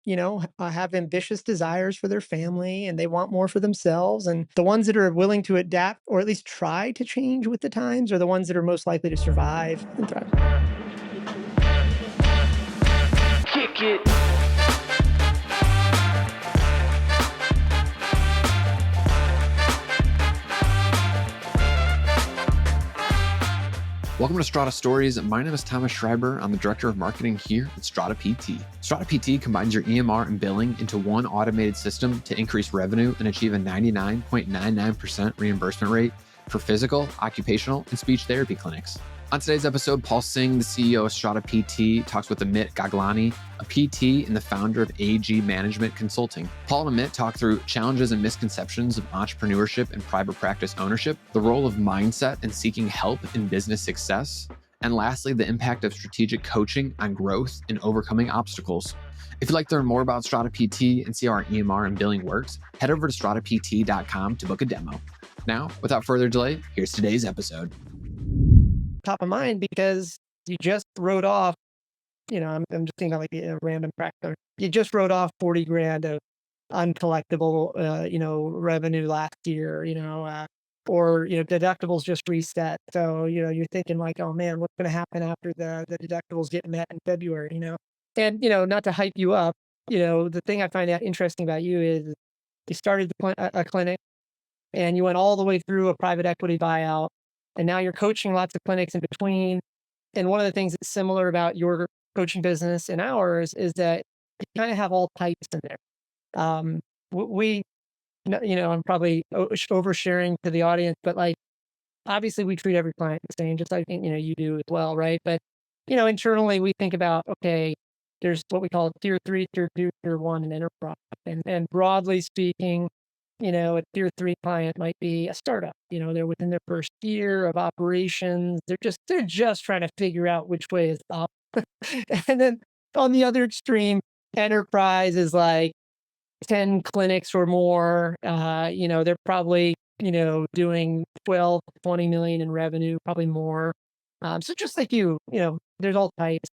have ambitious desires for their family and they want more for themselves. And the ones that are willing to adapt or at least try to change with the times are the ones that are most likely to survive and thrive. Kick it. Welcome to Strata Stories. My name is Thomas Schreiber. I'm the Director of Marketing here at Strata PT. Strata PT combines your EMR and billing into one automated system to increase revenue and achieve a 99.99% reimbursement rate for physical, occupational, and speech therapy clinics. On today's episode, Paul Singh, the CEO of Strata PT, talks with Amit Gaglani, a PT and the founder of AG Management Consulting. Paul and Amit talk through challenges and misconceptions of entrepreneurship and private practice ownership, the role of mindset and seeking help in business success, and lastly, the impact of strategic coaching on growth and overcoming obstacles. If you'd like to learn more about Strata PT and see how our EMR and billing works, head over to stratapt.com to book a demo. Now, without further delay, here's today's episode. Top of mind because you just wrote off, I'm just thinking like a random factor. You just wrote off 40 grand of uncollectible, revenue last year, or, deductibles just reset. So, you're thinking like, oh man, what's going to happen after the deductibles get met in February, And, not to hype you up, the thing I find out interesting about you is you started a clinic and you went all the way through a private equity buyout. And now you're coaching lots of clinics in between. And one of the things that's similar about your coaching business and ours is that you kind of have all types in there. We, I'm probably oversharing to the audience, but like, obviously we treat every client the same, just like, you do as well, right? But, internally we think about, okay, there's what we call tier 3, tier 2, tier 1, and enterprise. And broadly speaking, a tier 3 client might be a startup. They're within their first year of operations. They're just trying to figure out which way is up. And then on the other extreme, enterprise is like 10 clinics or more. They're probably, doing 12, 20 million in revenue, probably more. So just like there's all types.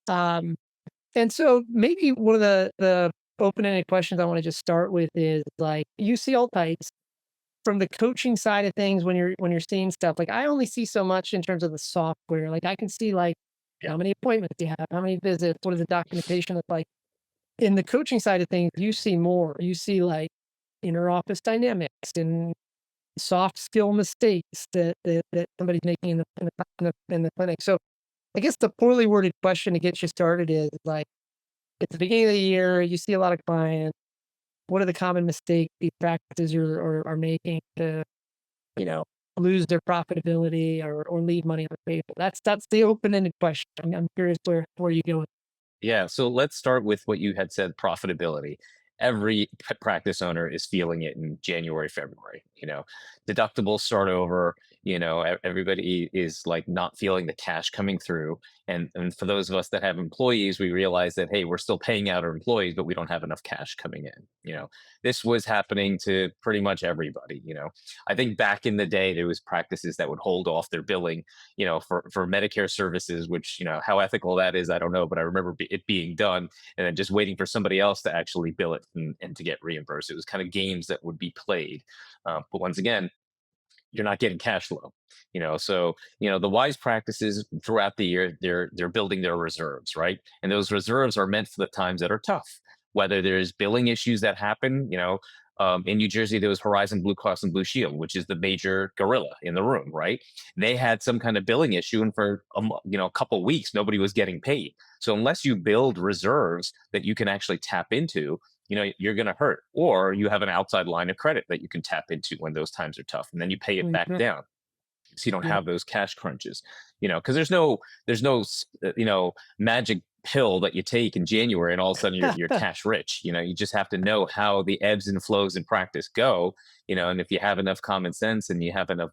And so maybe one of the open-ended questions I want to just start with is like, you see all types from the coaching side of things when you're seeing stuff. Like I only see so much in terms of the software. Like I can see like how many appointments you have, how many visits, what does the documentation look like. In the coaching side of things, you see more. You see like inner office dynamics and soft skill mistakes that somebody's making in the clinic. So I guess the poorly worded question to get you started is like, at the beginning of the year, you see a lot of clients. What are the common mistakes these practices are making to, lose their profitability or leave money on the table? That's the open-ended question. I'm curious where you go with. Yeah, so let's start with what you had said, profitability. Every practice owner is feeling it in January, February. Deductibles start over. Everybody is like not feeling the cash coming through. And for those of us that have employees, we realize that, hey, we're still paying out our employees, but we don't have enough cash coming in. This was happening to pretty much everybody. I think back in the day, there was practices that would hold off their billing, for Medicare services, which, how ethical that is, I don't know, but I remember it being done and then just waiting for somebody else to actually bill it and to get reimbursed. It was kind of games that would be played. But once again, you're not getting cash flow. So the wise practices throughout the year, they're building their reserves, right? And those reserves are meant for the times that are tough. Whether there's billing issues that happen, in New Jersey, there was Horizon Blue Cross and Blue Shield, which is the major gorilla in the room, right? They had some kind of billing issue, and for a couple of weeks, nobody was getting paid. So unless you build reserves that you can actually tap into, you're going to hurt. Or you have an outside line of credit that you can tap into when those times are tough, and then you pay it back Mhm. down, so you don't Yeah. have those cash crunches. Because there's no magic pill that you take in January and all of a sudden you're cash rich. You just have to know how the ebbs and flows in practice go. And if you have enough common sense and you have enough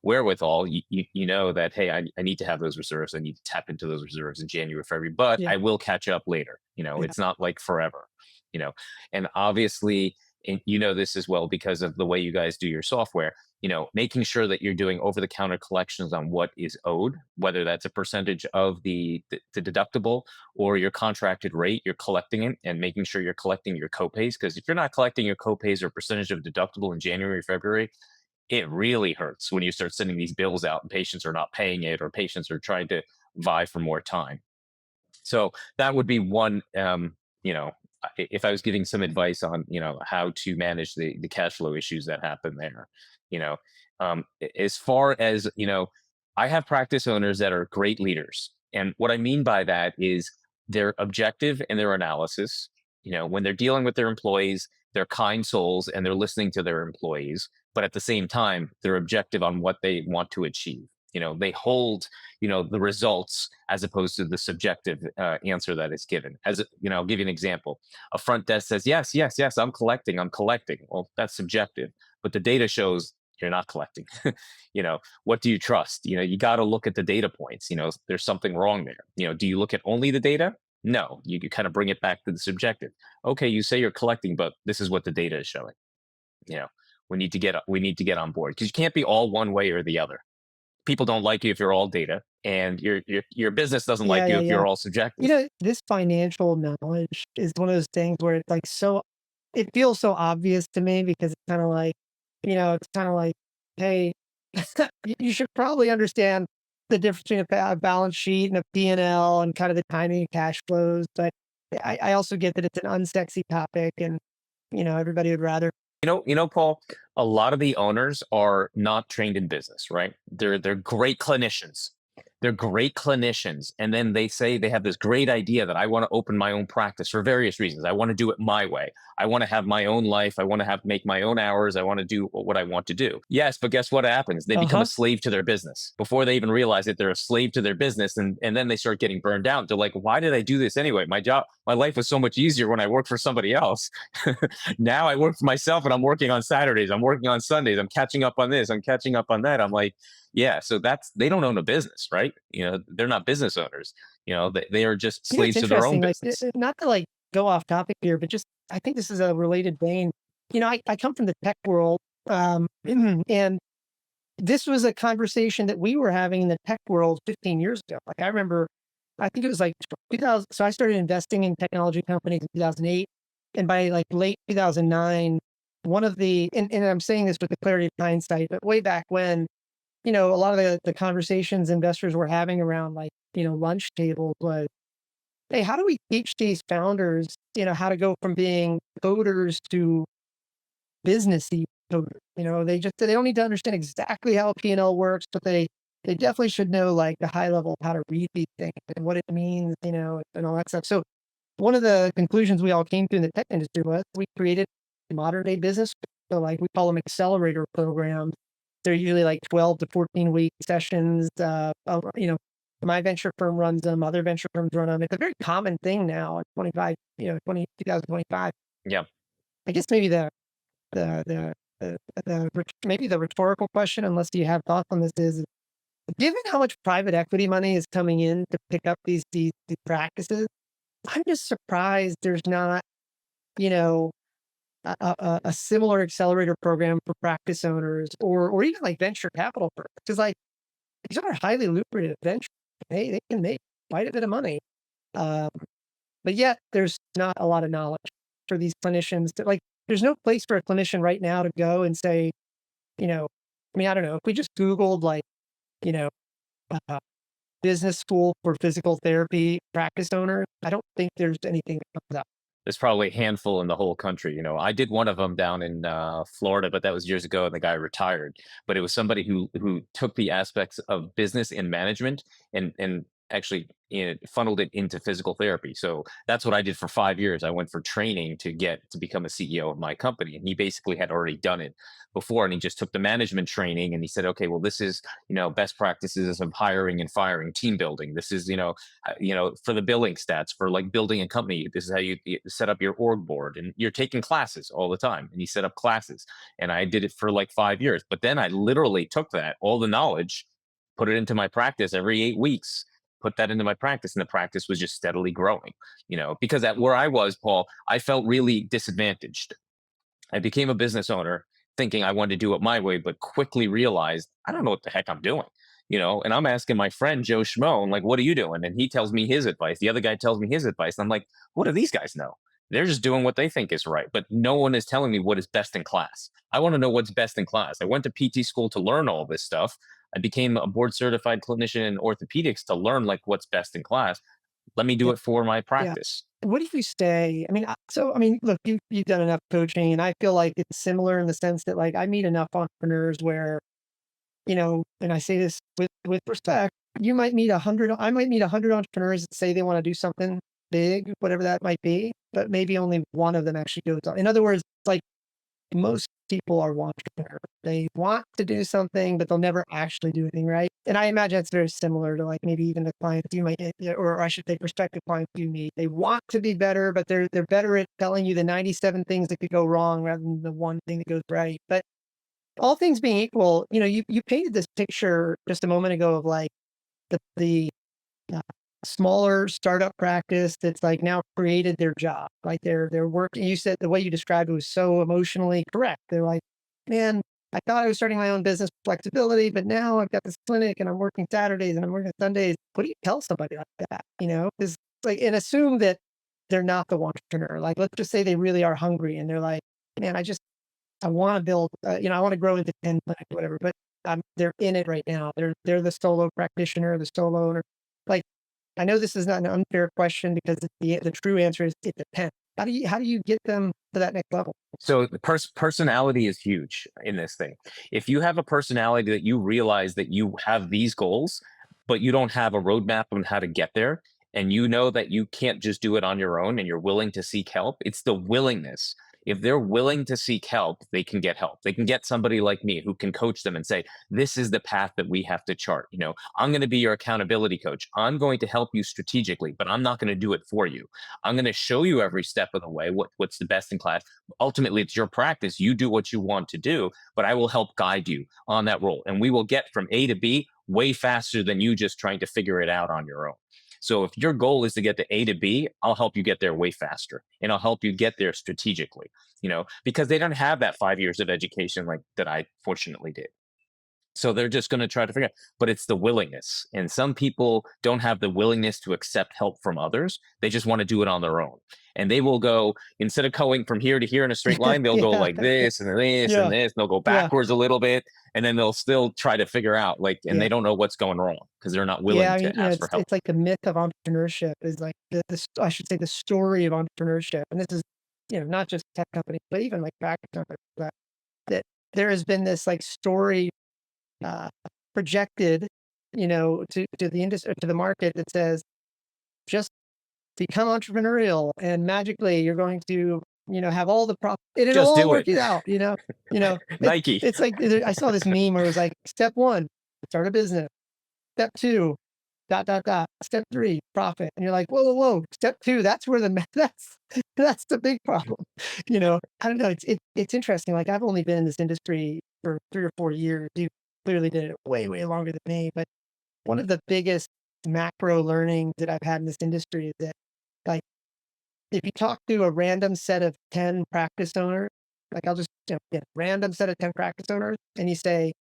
wherewithal, you know that, hey, I need to have those reserves. I need to tap into those reserves in January, February, but Yeah. I will catch up later. Yeah. It's not like forever. you know and obviously, and you know this as well because of the way you guys do your software, making sure that you're doing over the counter collections on what is owed, whether that's a percentage of the deductible or your contracted rate, you're collecting it and making sure you're collecting your copays. Because if you're not collecting your copays or percentage of deductible in January, February, it really hurts when you start sending these bills out and patients are not paying it or patients are trying to vie for more time. So that would be one. If I was giving some advice on how to manage the cash flow issues that happen there, you know, as far as I have practice owners that are great leaders, and what I mean by that is their objective and their analysis. When they're dealing with their employees, they're kind souls and they're listening to their employees, but at the same time, they're objective on what they want to achieve. They hold the results as opposed to the subjective answer that is given. I'll give you an example. A front desk says, yes, yes, yes, I'm collecting. Well, that's subjective, but the data shows you're not collecting. What do you trust? You got to look at the data points. There's something wrong there. Do you look at only the data? No, you kind of bring it back to the subjective. Okay, you say you're collecting, but this is what the data is showing. you know we need to get on board, because you can't be all one way or the other. People don't like you if you're all data, and your business doesn't Yeah, like you yeah, if yeah. you're all subjective. This financial knowledge is one of those things where it's like it feels so obvious to me because it's kind of like, it's kind of like, hey, you should probably understand the difference between a balance sheet and a P&L and L and kind of the timing of cash flows. But I also get that it's an unsexy topic and, everybody would rather. Paul, a lot of the owners are not trained in business, right? They're great clinicians. They're great clinicians. And then they say they have this great idea that I want to open my own practice for various reasons. I want to do it my way. I want to have my own life. I want to make my own hours. I want to do what I want to do. Yes, but guess what happens? They become a Uh-huh. slave to their business. Before they even realize it, they're a slave to their business. And then they start getting burned out. They're like, why did I do this anyway? My life was so much easier when I worked for somebody else. Now I work for myself and I'm working on Saturdays. I'm working on Sundays. I'm catching up on this. I'm catching up on that. I'm like, yeah. So they don't own a business, right? They're not business owners. They are just It's slaves to their own interesting, like, business. not to, like, go off topic here, but just I think this is a related vein. I come from the tech world, and this was a conversation that we were having in the tech world 15 years ago. Like, I remember, I think it was, like, 2000. So I started investing in technology companies in 2008, and by, like, late 2009, one of the and I'm saying this with the clarity of hindsight, but way back when, a lot of the conversations investors were having around, like, lunch tables was, hey, how do we teach these founders, how to go from being coders to businessy coders? They don't need to understand exactly how a P&L works, but they definitely should know, like, the high level of how to read these things and what it means, and all that stuff. So one of the conclusions we all came to in the tech industry was we created modern day business. So, like, we call them accelerator programs. They're usually like 12 to 14-week sessions. My venture firm runs them, other venture firms run them. It's a very common thing now in 25, 2025. Yeah. I guess maybe maybe the rhetorical question, unless you have thoughts on this, is given how much private equity money is coming in to pick up these practices, I'm just surprised there's not, you know, a similar accelerator program for practice owners or even like venture capital firms. Because, like, these are highly lucrative ventures. They can make quite a bit of money. Um, but yet there's not a lot of knowledge for these clinicians to, like, there's no place for a clinician right now to go and say, you know, I don't know, if we just Googled, like, you know, uh, business school for physical therapy practice owner, I don't think there's anything that comes up. There's probably a handful in the whole country. I did one of them down in Florida, but that was years ago, and the guy retired. But it was somebody who took the aspects of business and management and actually funneled it into physical therapy. So that's what I did for 5 years. I went for training to become a CEO of my company, and he basically had already done it before, and he just took the management training and he said, okay, well, this is best practices of hiring and firing, team building. This is for the billing stats for like building a company. This is how you set up your org board, and you're taking classes all the time. And he set up classes, and I did it for like 5 years. But then I literally took all the knowledge, put it into my practice every 8 weeks. Put that into my practice, and the practice was just steadily growing. Because at where I was, Paul, I felt really disadvantaged. I became a business owner thinking I wanted to do it my way, but quickly realized I don't know what the heck I'm doing. And I'm asking my friend Joe Schmo, I'm like, what are you doing? And he tells me his advice. The other guy tells me his advice. And I'm like, what do these guys know? They're just doing what they think is right, but no one is telling me what is best in class. I want to know what's best in class. I went to PT school to learn all this stuff. I became a board certified clinician in orthopedics to learn like what's best in class. Let me do Yeah. it for my Yeah. practice. What do you say? I mean, look, you've done enough coaching, and I feel like it's similar in the sense that like I meet enough entrepreneurs where, and I say this with respect, I might meet 100 entrepreneurs that say they want to do something big, whatever that might be, but maybe only one of them actually goes on. In other words, like most people are entrepreneurs. They want to do something, but they'll never actually do anything, right? And I imagine it's very similar to like maybe even the clients you might, or I should say, prospective clients you meet. They want to be better, but they're better at telling you the 97 things that could go wrong rather than the one thing that goes right. But all things being equal, you painted this picture just a moment ago of like the uh, smaller startup practice that's like now created their job. Like they're working. You said the way you described it was so emotionally correct. They're like, man, I thought I was starting my own business with flexibility, but now I've got this clinic and I'm working Saturdays and I'm working Sundays. What do you tell somebody like that? Because like, and assume that they're not the entrepreneur. Like, let's just say they really are hungry and they're like, man, I want to build, I want to grow into 10 clinics, whatever, but they're in it right now. They're the solo practitioner, the solo owner. Like, I know this is not an unfair question because the true answer is it depends. How do you get them to that next level? So the personality is huge in this thing. If you have a personality that you realize that you have these goals, but you don't have a roadmap on how to get there, and you know that you can't just do it on your own and you're willing to seek help, it's the willingness. If they're willing to seek help, they can get help. They can get somebody like me who can coach them and say, this is the path that we have to chart. I'm going to be your accountability coach. I'm going to help you strategically, but I'm not going to do it for you. I'm going to show you every step of the way what's the best in class. Ultimately, it's your practice. You do what you want to do, but I will help guide you on that role. And we will get from A to B way faster than you just trying to figure it out on your own. So if your goal is to get to A to B, I'll help you get there way faster and I'll help you get there strategically, because they don't have that 5 years of education like that I fortunately did. So they're just going to try to figure out, but it's the willingness. And some people don't have the willingness to accept help from others. They just want to do it on their own. And they will go, instead of going from here to here in a straight line, they'll go Yeah, like this and this and yeah, this. And they'll go yeah, backwards a little bit. And then they'll still try to figure out and yeah. they don't know what's going wrong because they're not Yeah, willing I mean, to ask for help. it's like the myth of entrepreneurship is like I should say the story of entrepreneurship. And this is, not just tech companies, but even like practice companies, that there has been this like story uh, projected, to the industry, to the market that says just become entrepreneurial and magically you're going to, have all the profit and it'll Just all do work it. it out, Nike. it's like I saw this meme where it was like step one, start a business. Step two, dot, dot, dot. Step three, profit. And you're like, whoa, whoa, whoa. Step two, that's where that's the big problem. I don't know. It's interesting. Like I've only been in this industry for 3 or 4 years. You clearly did it way, way longer than me. But one of the biggest macro learnings that I've had in this industry is that like if you talk to a random set of 10 practice owners, like I'll just get a random set of 10 practice owners and you say,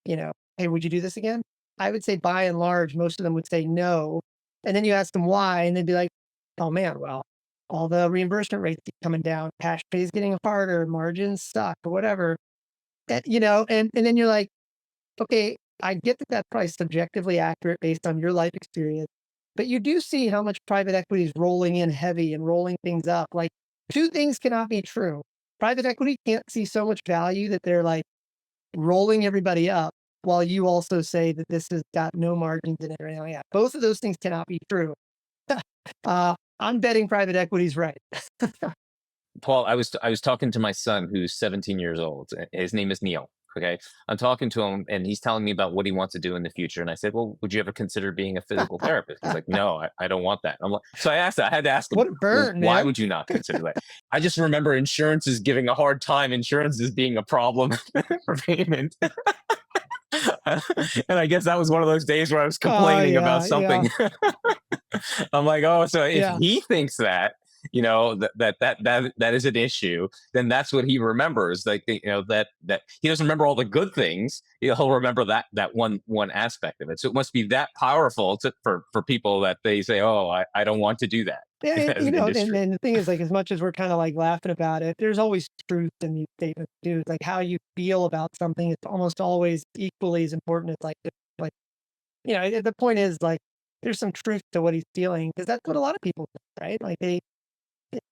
hey, would you do this again? I would say by and large, most of them would say no. And then you ask them why, and they'd be like, oh man, well, all the reimbursement rates keep coming down, cash pay is getting harder, margins suck, or whatever. And then you're like, okay, I get that that's probably subjectively accurate based on your life experience, but you do see how much private equity is rolling in heavy and rolling things up. Like two things cannot be true. Private equity can't see so much value that they're like rolling everybody up while you also say that this has got no margins in it or anything like that. Both of those things cannot be true. I'm betting private equity is right. Paul, I was talking to my son who's 17 years old. His name is Neil. Okay. I'm talking to him and he's telling me about what he wants to do in the future. And I said, well, would you ever consider being a physical therapist? He's like, no, I don't want that. I'm like, so I had to ask him, What a well, burn, why man. would you not consider that? I just remember insurance is giving a hard time. Insurance is being a problem for payment. And I guess that was one of those days where I was Oh, complaining about yeah, yeah, something. I'm like, oh, so if yeah. he thinks that, that is an issue, then that's what he remembers. Like, that he doesn't remember all the good things. He'll remember that one aspect of it. So it must be that powerful for people that they say, "Oh, I don't want to do that." Yeah, and, As an and industry. then the thing is, like, as much as we're kind of like laughing about it, there's always truth in these statements too. It's like how you feel about something is almost always equally as important as like the point is like there's some truth to what he's feeling because that's what a lot of people do, right? Like they,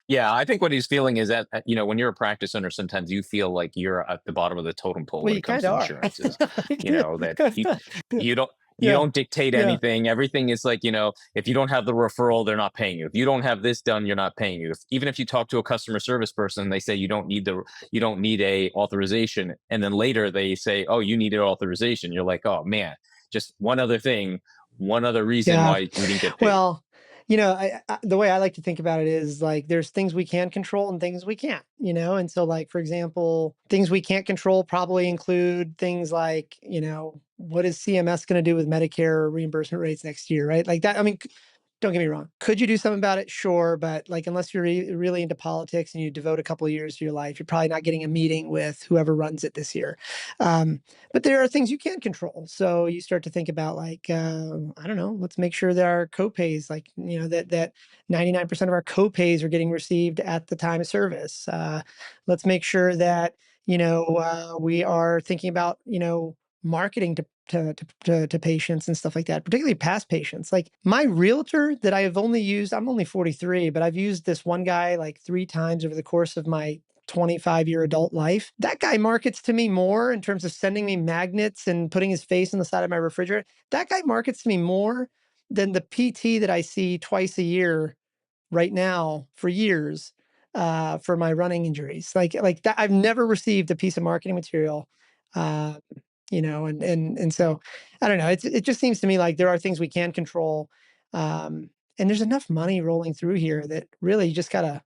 Yeah, I think what he's feeling is that, when you're a practice owner, sometimes you feel like you're at the bottom of the totem pole well, when you it comes kind to of are. insurances. That you don't you Yeah, don't dictate yeah, anything. Everything is like, if you don't have the referral, they're not paying you. If you don't have this done, you're not paying you. Even if you talk to a customer service person, they say you don't need a authorization, and then later they say, oh, you need an authorization. You're like, oh man, just one other thing, one other reason yeah. why we didn't get paid. Well, the way I like to think about it is like there's things we can control and things we can't, and so like for example, things we can't control probably include things like, what is CMS going to do with Medicare reimbursement rates next year, right? Like that. I mean, don't get me wrong. Could you do something about it? Sure, but like unless you're really into politics and you devote a couple of years to your life, you're probably not getting a meeting with whoever runs it this year. Um, but there are things you can control. So you start to think about like, I don't know, let's make sure that our copays, like, that 99% of our copays are getting received at the time of service. Let's make sure that, we are thinking about, marketing to patients and stuff like that, particularly past patients. Like my realtor that I have only used, I'm only 43, but I've used this one guy like 3 times over the course of my 25-year adult life. That guy markets to me more in terms of sending me magnets and putting his face on the side of my refrigerator. That guy markets to me more than the PT that I see twice a year right now for years for my running injuries. Like that, I've never received a piece of marketing material. Uh, and so I don't know. It just seems to me like there are things we can control. And there's enough money rolling through here that really you just gotta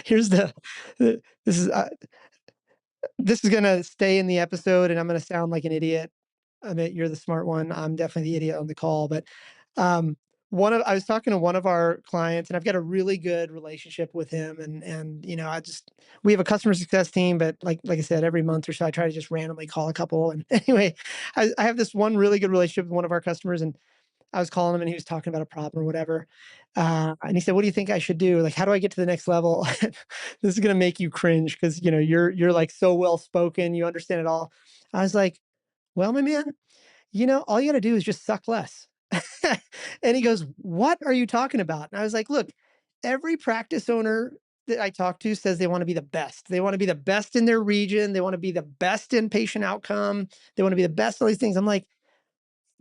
here's the this is this is gonna stay in the episode, and I'm gonna sound like an idiot. I mean, you're the smart one. I'm definitely the idiot on the call. But um, I was talking to one of our clients, and I've got a really good relationship with him. And we have a customer success team, but like I said, every month or so, I try to just randomly call a couple. And anyway, I have this one really good relationship with one of our customers, and I was calling him and he was talking about a problem or whatever. And he said, "What do you think I should do? Like, how do I get to the next level?" This is gonna make you cringe because you're like so well spoken, you understand it all. I was like, "Well, my man, all you got to do is just suck less." And he goes, "What are you talking about?" And I was like, "Look, every practice owner that I talk to says they want to be the best. They want to be the best in their region. They want to be the best in patient outcome. They want to be the best in all these things." I'm like,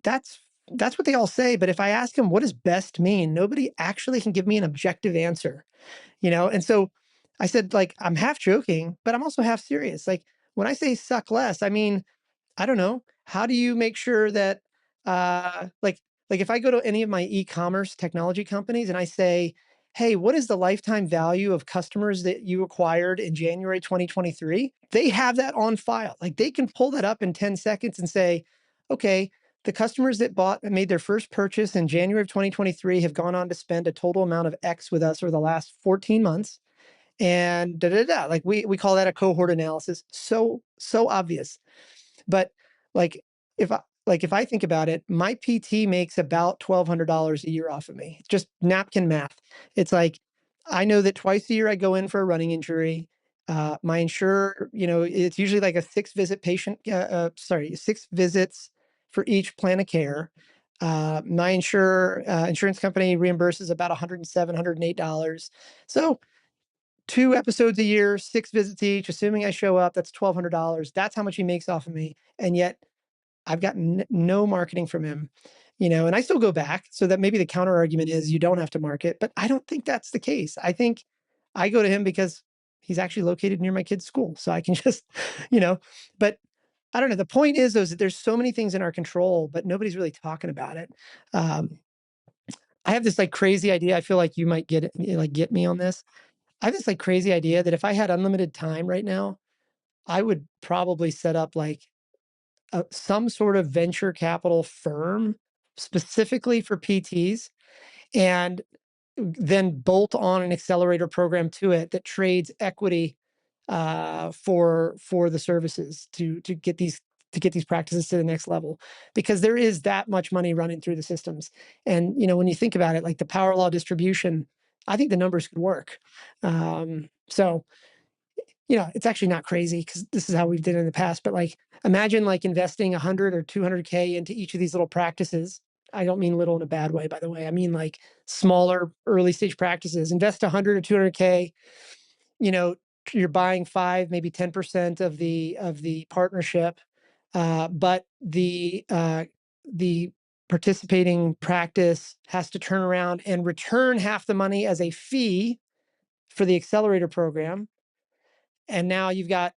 that's that's what they all say. But if I ask them, what does best mean? Nobody actually can give me an objective answer. And so I said, like, I'm half joking, but I'm also half serious. Like, when I say suck less, I mean, I don't know. How do you make sure that, like if I go to any of my e-commerce technology companies and I say, "Hey, what is the lifetime value of customers that you acquired in January 2023?" They have that on file. Like they can pull that up in 10 seconds and say, "Okay, the customers that bought and made their first purchase in January of 2023 have gone on to spend a total amount of X with us over the last 14 months." And da da da. Like we call that a cohort analysis. So obvious. But like if I think about it, my PT makes about $1,200 a year off of me. Just napkin math. It's like I know that twice a year I go in for a running injury. My insurer, it's usually like a 6 visit patient. Sorry, 6 visits for each plan of care. My insurance company reimburses about 107, $108. So 2 episodes a year, 6 visits each, assuming I show up, that's $1,200. That's how much he makes off of me. And yet I've gotten no marketing from him. And I still go back so that maybe the counter argument is you don't have to market, but I don't think that's the case. I think I go to him because he's actually located near my kid's school. So I can just, you know, but I don't know. The point is, though, is that there's so many things in our control, but nobody's really talking about it. Um, I have this like crazy idea. I feel like you might get me on this. I have this like crazy idea that if I had unlimited time right now, I would probably set up like some sort of venture capital firm specifically for PTs. And then bolt on an accelerator program to it that trades equity for the services to get these practices to the next level, because there is that much money running through the systems. And when you think about it, like the power law distribution, I think the numbers could work. So it's actually not crazy because this is how we've done it in the past. But like, imagine like investing 100 or 200K into each of these little practices. I don't mean little in a bad way, by the way. I mean like smaller early stage practices. Invest 100 or 200K. You know, you're buying 5, maybe 10% of the partnership, but the participating practice has to turn around and return half the money as a fee for the accelerator program. And now you've got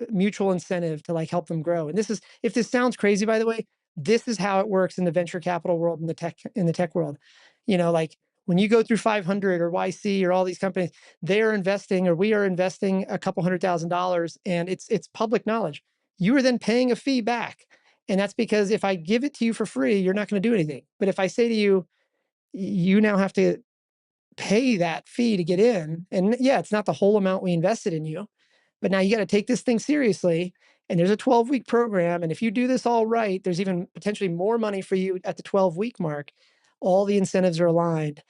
mutual incentive to like help them grow. And this is, if this sounds crazy, by the way, this is how it works in the venture capital world, in the tech world. Like when you go through 500 or YC or all these companies, they are investing, or we are investing a couple $100,000, and it's public knowledge. You are then paying a fee back. And that's because if I give it to you for free, you're not going to do anything. But if I say to you, you now have to pay that fee to get in. And yeah, it's not the whole amount we invested in you, but now you got to take this thing seriously. And there's a 12-week program. And if you do this all right, there's even potentially more money for you at the 12-week mark. All the incentives are aligned.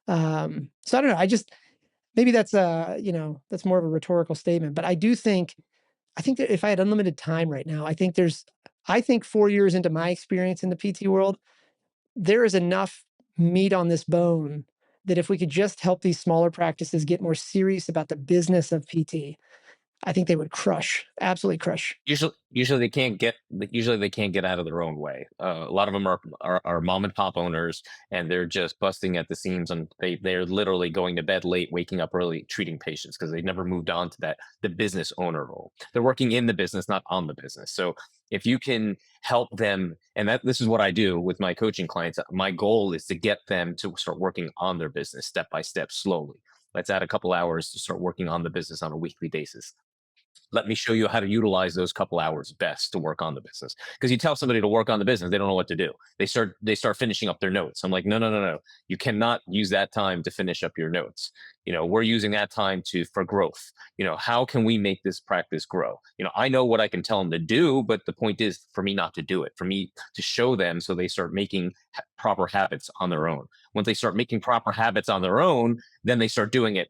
So I don't know. Maybe that's more of a rhetorical statement, but I think that if I had unlimited time right now, I think 4 years into my experience in the PT world, there is enough meat on this bone that if we could just help these smaller practices get more serious about the business of PT, I think they would crush, absolutely crush. Usually they can't get out of their own way. A lot of them are mom and pop owners, and they're just busting at the seams, and they're literally going to bed late, waking up early, treating patients because they've never moved on to the business owner role. They're working in the business, not on the business. So if you can help them, and this is what I do with my coaching clients. My goal is to get them to start working on their business step by step, slowly. Let's add a couple hours to start working on the business on a weekly basis. Let me show you how to utilize those couple hours best to work on the business. Because you tell somebody to work on the business, they don't know what to do. They start finishing up their notes. I'm like, no. You cannot use that time to finish up your notes. We're using that time for growth. How can we make this practice grow? I know what I can tell them to do, but the point is for me not to do it, for me to show them so they start making proper habits on their own. Once they start making proper habits on their own, then they start doing it,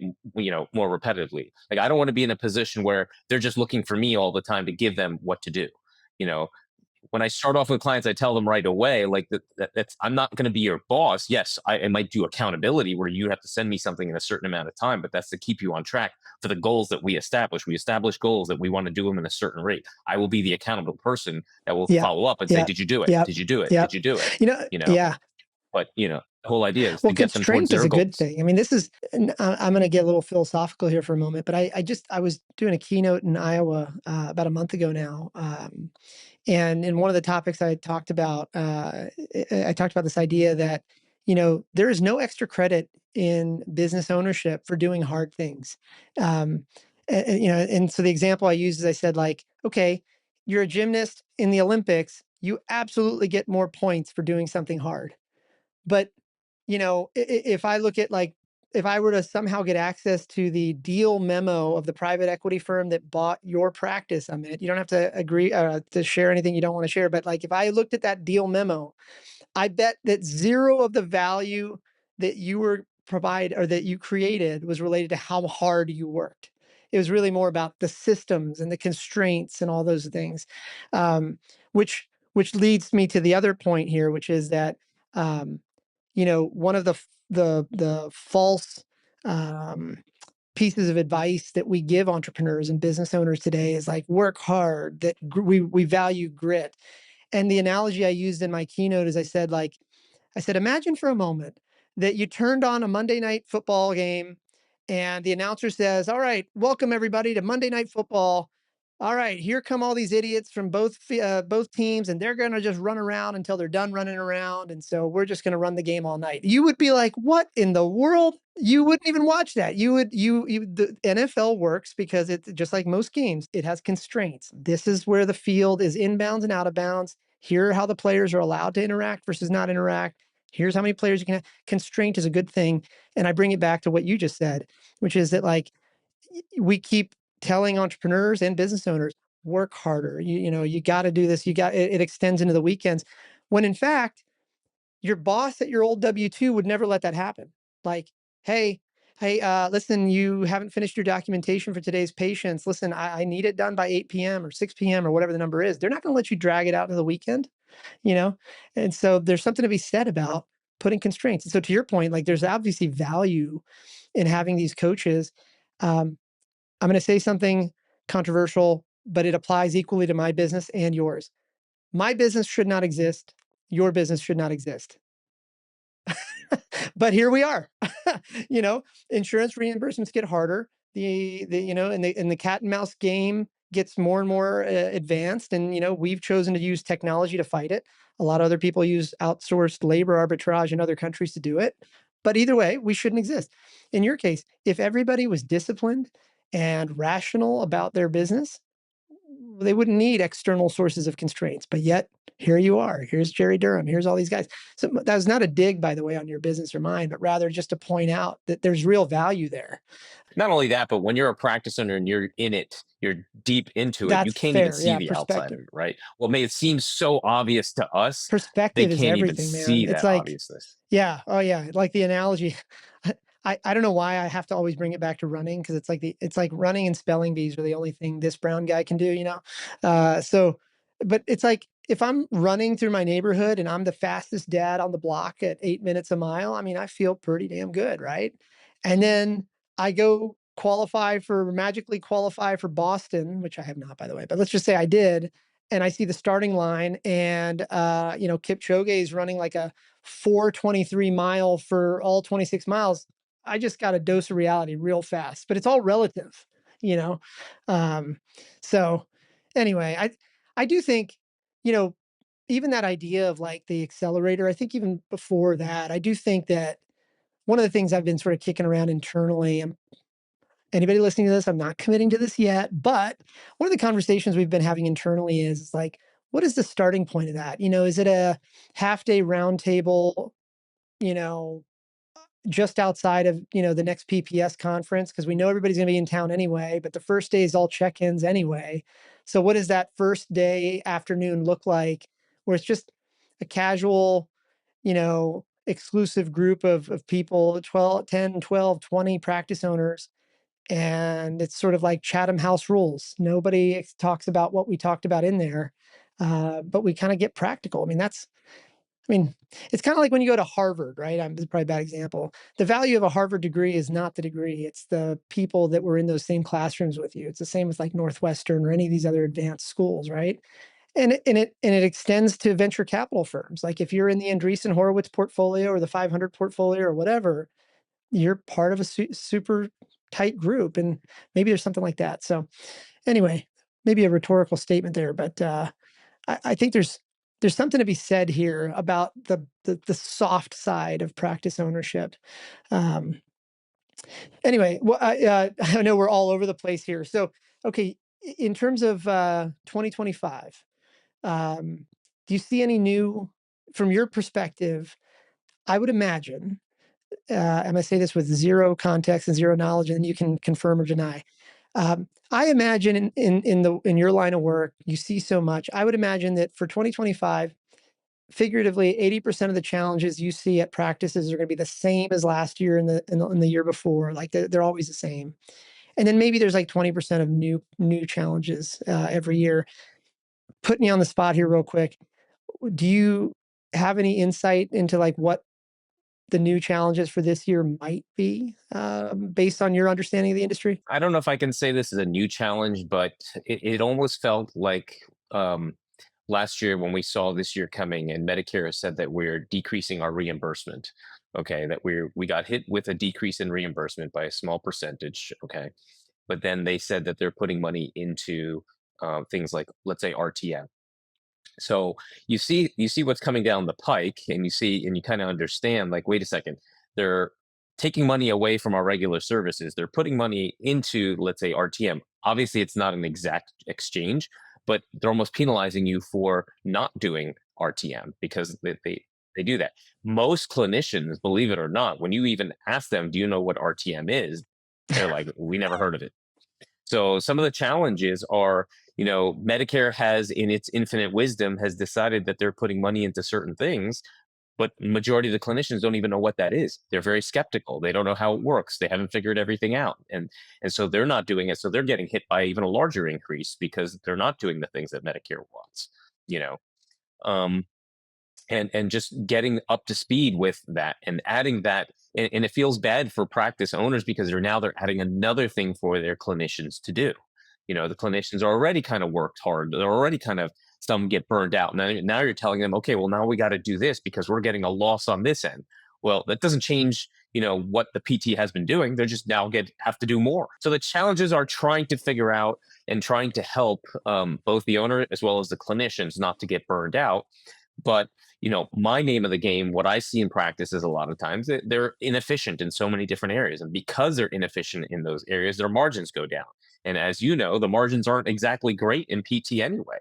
more repetitively. Like, I don't want to be in a position where they're just looking for me all the time to give them what to do. You know, when I start off with clients, I tell them right away, like that's I'm not going to be your boss. Yes, I might do accountability where you have to send me something in a certain amount of time, but that's to keep you on track for the goals that we establish. We establish goals that we want to do them in a certain rate. I will be the accountable person that will Yeah. follow up and say, Yeah. "Did you do it? Yeah. Did you do it? Yeah. Did you do it?" You know, Yeah. but the whole idea is Well, to get them towards constraint is their a good goals. thing. I mean, I'm going to get a little philosophical here for a moment, but I was doing a keynote in Iowa about a month ago now. And in one of the topics I talked about, I talked about this idea that, there is no extra credit in business ownership for doing hard things. And so the example I used is I said, like, okay, you're a gymnast in the Olympics, you absolutely get more points for doing something hard. But if I look at, like, if I were to somehow get access to the deal memo of the private equity firm that bought your practice, Amit, you don't have to agree to share anything you don't want to share. But like, if I looked at that deal memo, I bet that zero of the value that you were provide or that you created was related to how hard you worked. It was really more about the systems and the constraints and all those things, um, which leads me to the other point here, which is that um, one of the false um, pieces of advice that we give entrepreneurs and business owners today is like, work hard. That we value grit. And the analogy I used in my keynote is I said, imagine for a moment that you turned on a Monday night football game and the announcer says, all right, welcome everybody to Monday Night Football. All right, here come all these idiots from both teams, and they're going to just run around until they're done running around. And so we're just going to run the game all night. You would be like, what in the world? You wouldn't even watch that. The NFL works because it's just like most games. It has constraints. This is where the field is inbounds and out of bounds. Here are how the players are allowed to interact versus not interact. Here's how many players you can have. Constraint is a good thing. And I bring it back to what you just said, which is that like we keep telling entrepreneurs and business owners, work harder. You got to do this. It extends into the weekends. When in fact, your boss at your old W-2 would never let that happen. Like, hey, listen, you haven't finished your documentation for today's patients. Listen, I need it done by 8 p.m. or 6 p.m. or whatever the number is. They're not going to let you drag it out to the weekend, you know? And so there's something to be said about putting constraints. And so to your point, like there's obviously value in having these coaches. I'm going to say something controversial, but it applies equally to my business and yours. My business should not exist. Your business should not exist. But here we are. you know, Insurance reimbursements get harder. And the cat and mouse game gets more and more advanced. And we've chosen to use technology to fight it. A lot of other people use outsourced labor arbitrage in other countries to do it. But either way, we shouldn't exist. In your case, if everybody was disciplined and rational about their business, they wouldn't need external sources of constraints. But yet, here you are. Here's Jerry Durham. Here's all these guys. So that was not a dig, by the way, on your business or mine, but rather just to point out that there's real value there. Not only that, but when you're a practice owner and you're in it, you're deep into it, you That's can't even fair. see Yeah, the outside of perspective. it, right? Well, it seems so obvious to us, they Perspective is can't even everything, man. see It's that like, obviousness. yeah. Oh, yeah. Like the analogy. I don't know why I have to always bring it back to running because it's like running and spelling bees are the only thing this brown guy can do. But it's like if I'm running through my neighborhood and I'm the fastest dad on the block at 8 minutes a mile, I mean, I feel pretty damn good, right? And then I go magically qualify for Boston, which I have not, by the way, but let's just say I did. And I see the starting line and, Kipchoge is running like a 4:23 mile for all 26 miles. I just got a dose of reality real fast, but it's all relative, you know? Um, so anyway, I do think, you know, even that idea of like the accelerator, I think even before that, I do think that one of the things I've been sort of kicking around internally, anybody listening to this, I'm not committing to this yet, but one of the conversations we've been having internally is like, what is the starting point of that? Is it a half day roundtable, you know, just outside of the next PPS conference because we know everybody's going to be in town anyway, but the first day is all check-ins anyway. So what does that first day afternoon look like where it's just a casual, exclusive group of people, 12, 10, 12, 20 practice owners, and it's sort of like Chatham House rules. Nobody talks about what we talked about in there, but we kind of get practical. I mean, it's kind of like when you go to Harvard, right? This is probably a bad example. The value of a Harvard degree is not the degree; it's the people that were in those same classrooms with you. It's the same with like Northwestern or any of these other advanced schools, right? And it extends to venture capital firms. Like if you're in the Andreessen Horowitz portfolio or the 500 portfolio or whatever, you're part of a super tight group, and maybe there's something like that. So anyway, maybe a rhetorical statement there, but I think there's something to be said here about the soft side of practice ownership. Um, anyway, well, I know we're all over the place here. So okay, in terms of 2025, do you see any new, from your perspective? I would imagine, and I say this with zero context and zero knowledge, and you can confirm or deny. I imagine in your line of work, you see so much. I would imagine that for 2025, figuratively, 80% of the challenges you see at practices are going to be the same as last year and in the year before. Like they're always the same. And then maybe there's like 20% of new challenges every year. Put me on the spot here real quick. Do you have any insight into like what the new challenges for this year might be, based on your understanding of the industry? I don't know if I can say this is a new challenge, but it almost felt like last year when we saw this year coming, and Medicare has said that we're decreasing our reimbursement. Okay, that we got hit with a decrease in reimbursement by a small percentage. Okay, but then they said that they're putting money into things like, let's say, RTM. So you see what's coming down the pike, and you kind of understand, like, wait a second, they're taking money away from our regular services. They're putting money into, let's say, RTM. Obviously, it's not an exact exchange, but they're almost penalizing you for not doing RTM because they they do that. Most clinicians, believe it or not, when you even ask them, do you know what RTM is? They're like, we never heard of it. So some of the challenges are, Medicare has, in its infinite wisdom, has decided that they're putting money into certain things, but majority of the clinicians don't even know what that is. They're very skeptical. They don't know how it works. They haven't figured everything out, and so they're not doing it. So they're getting hit by even a larger increase because they're not doing the things that Medicare wants. You know, um, and just getting up to speed with that and adding that, and it feels bad for practice owners because they're adding another thing for their clinicians to do. The clinicians are already kind of worked hard. They're already kind of, some get burned out. Now you're telling them, okay, well, now we got to do this because we're getting a loss on this end. Well, that doesn't change what the PT has been doing. They're just now have to do more. So the challenges are trying to figure out and trying to help, both the owner as well as the clinicians not to get burned out. But my name of the game, what I see in practice is, a lot of times they're inefficient in so many different areas, and because they're inefficient in those areas, their margins go down. And as you know, the margins aren't exactly great in PT anyway.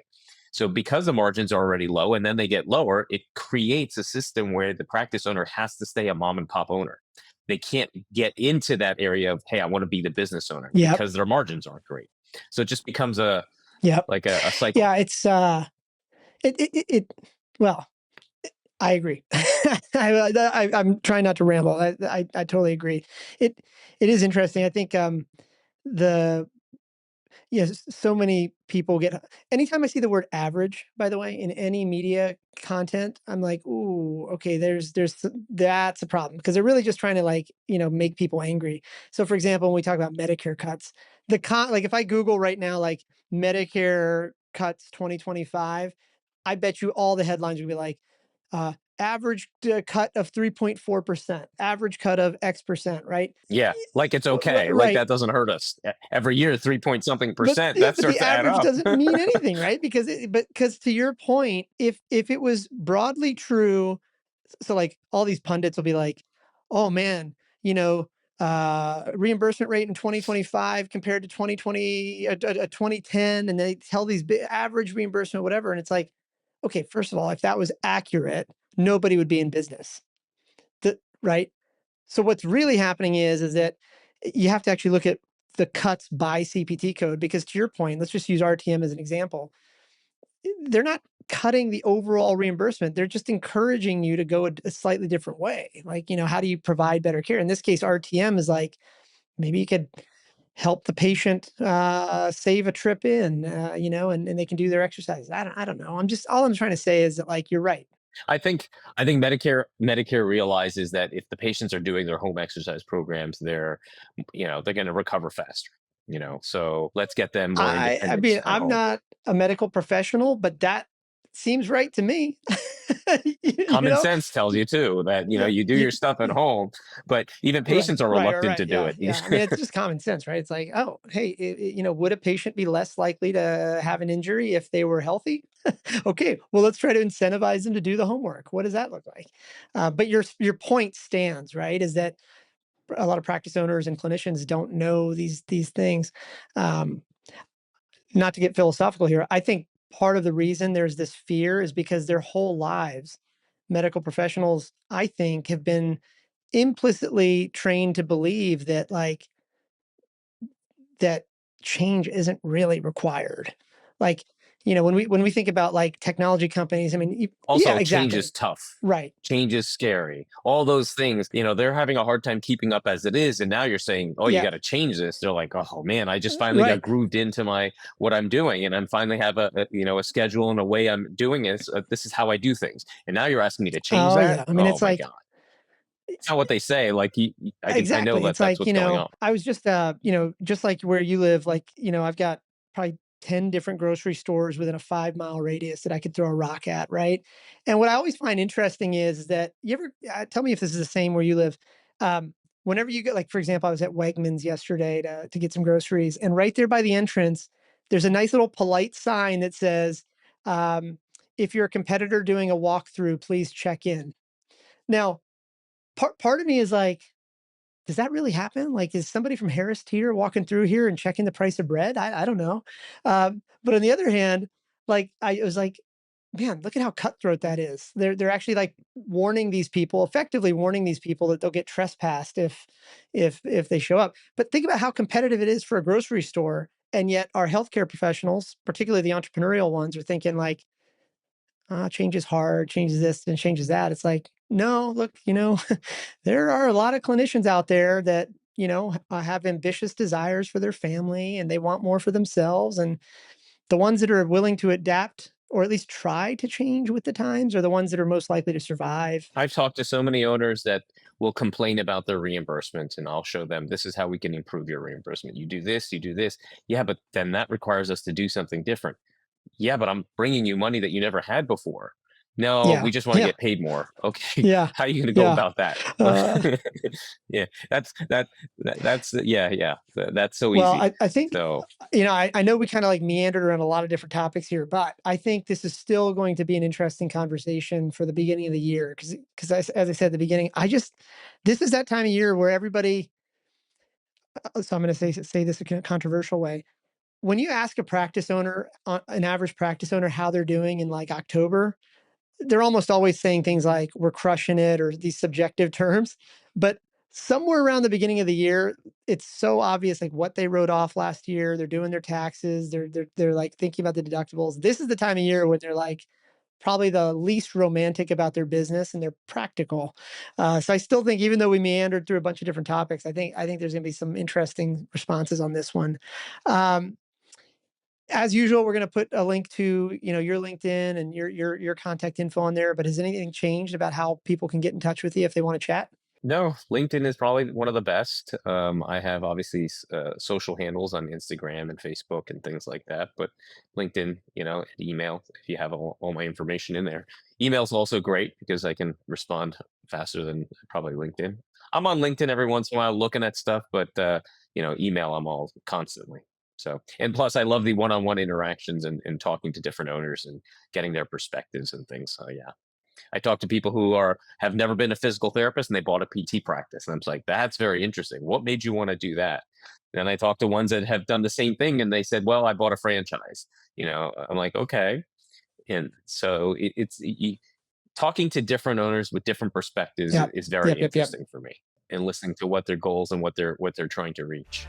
So because the margins are already low and then they get lower, it creates a system where the practice owner has to stay a mom and pop owner. They can't get into that area of, hey, I want to be the business owner, Yep. because their margins aren't great. So it just becomes Yep. like a cycle. Yeah. It's well, I agree. I'm trying not to ramble. I totally agree. It it is interesting. I think the yes, so many people get, anytime I see the word average, by the way, in any media content, I'm like, ooh, okay, that's a problem, because they're really just trying to, like, make people angry. So for example, when we talk about Medicare cuts, like if I Google right now, like Medicare cuts 2025, I bet you all the headlines would be like, average cut of 3.4%, average cut of X percent, right? Yeah, like it's okay. Like Right. that doesn't hurt us. Every year, 3 point something But percent, yeah, that but the starts to add average up. doesn't mean anything, right? Because to your point, if it was broadly true, so like all these pundits will be like, "Oh man, you know, reimbursement rate in 2025 compared to 2020, 2010," and they tell these average reimbursement, whatever, and it's like, okay, first of all, if that was accurate, nobody would be in business, right? So what's really happening is that you have to actually look at the cuts by CPT code, because to your point, let's just use RTM as an example. They're not cutting the overall reimbursement. They're just encouraging you to go a slightly different way. Like, how do you provide better care? In this case, RTM is like, maybe you could help the patient save a trip in, and they can do their exercises. I don't know. All I'm trying to say is that, like, you're right. I think Medicare realizes that if the patients are doing their home exercise programs, they're going to recover faster. So let's get them more I independent mean, at I'm home. not a medical professional, but that seems right to me. You Common know? sense tells you too that Yeah, you do your stuff at home, but even right, patients are right, right, reluctant right. to do Yeah, it. yeah. I mean, it's just common sense, right? It's like, oh, hey, would a patient be less likely to have an injury if they were healthy? Okay, well, let's try to incentivize them to do the homework. What does that look like? But your point stands, right? Is that a lot of practice owners and clinicians don't know these things. Um, Not to get philosophical here, I think part of the reason there's this fear is because their whole lives, medical professionals, I think, have been implicitly trained to believe that, like, that change isn't really required. Like, when we think about like technology companies, I mean, yeah, Also, change is exactly. tough. Right. Change is scary. All those things, they're having a hard time keeping up as it is. And now you're saying, oh, you Yeah. got to change this. They're like, oh man, I just finally got Right. grooved into what I'm doing. And I'm finally have a schedule and a way I'm doing it. So this is how I do things. And now you're asking me to change Oh that. yeah. I mean, Oh it's my like, God. It's not what they say. Like I know exactly. that It's that's like, what's going on. I was just, just like where you live, like, I've got probably 10 different grocery stores within a 5-mile radius that I could throw a rock at. Right. And what I always find interesting is that you ever, tell me if this is the same where you live. Whenever you get, like, for example, I was at Wegmans yesterday to get some groceries, and right there by the entrance, there's a nice little polite sign that says, um, if you're a competitor doing a walkthrough, please check in. Now, part of me is like, does that really happen? Like, is somebody from Harris Teeter walking through here and checking the price of bread? I don't know. But on the other hand, like, I was like, man, look at how cutthroat that is. They're actually like warning these people, effectively warning these people that they'll get trespassed if they show up. But think about how competitive it is for a grocery store. And yet our healthcare professionals, particularly the entrepreneurial ones, are thinking like, change is hard, changes this and changes that. It's like, no, look, there are a lot of clinicians out there that, have ambitious desires for their family and they want more for themselves. And the ones that are willing to adapt or at least try to change with the times are the ones that are most likely to survive. I've talked to so many owners that will complain about their reimbursements, and I'll show them this is how we can improve your reimbursement. You do this, you do this. Yeah, but then that requires us to do something different. Yeah, but I'm bringing you money that you never had before. No, Yeah. we just want to Yeah. get paid more. Okay, Yeah. how are you going to go Yeah. about that? Uh, Yeah, that's yeah. That's so well, easy. I think, So I know we kind of like meandered around a lot of different topics here, but I think this is still going to be an interesting conversation for the beginning of the year. Because as I said at the beginning, this is that time of year where everybody, so I'm going to say this in a controversial way. When you ask a practice owner, an average practice owner, how they're doing in like October, they're almost always saying things like we're crushing it or these subjective terms. But somewhere around the beginning of the year, it's so obvious like what they wrote off last year. They're doing their taxes. They're like thinking about the deductibles. This is the time of year when they're like probably the least romantic about their business and they're practical. So I still think even though we meandered through a bunch of different topics, I think there's going to be some interesting responses on this one. Um, as usual, we're going to put a link to, your LinkedIn and your contact info on there. But has anything changed about how people can get in touch with you if they want to chat? no, LinkedIn is probably one of the best. I have obviously social handles on Instagram and Facebook and things like that, but LinkedIn, and email if you have all my information in there. Email's also great because I can respond faster than probably LinkedIn. I'm on LinkedIn every once in a while looking at stuff, but email I'm all constantly. So, and plus, I love the one-on-one interactions and talking to different owners and getting their perspectives and things. So, yeah. I talk to people who have never been a physical therapist and they bought a PT practice. And I'm just like, that's very interesting. What made you want to do that? And I talk to ones that have done the same thing and they said, well, I bought a franchise. I'm like, okay. And so talking to different owners with different perspectives Yep. is very Yep. Yep. Yep. interesting for me, and listening to what their goals and what they're trying to reach.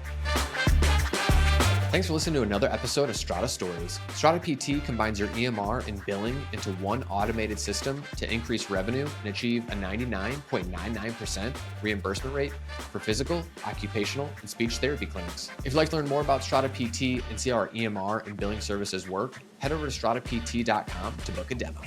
Thanks for listening to another episode of Strata Stories. Strata PT combines your EMR and billing into one automated system to increase revenue and achieve a 99.99% reimbursement rate for physical, occupational, and speech therapy clinics. If you'd like to learn more about Strata PT and see how our EMR and billing services work, head over to stratapt.com to book a demo.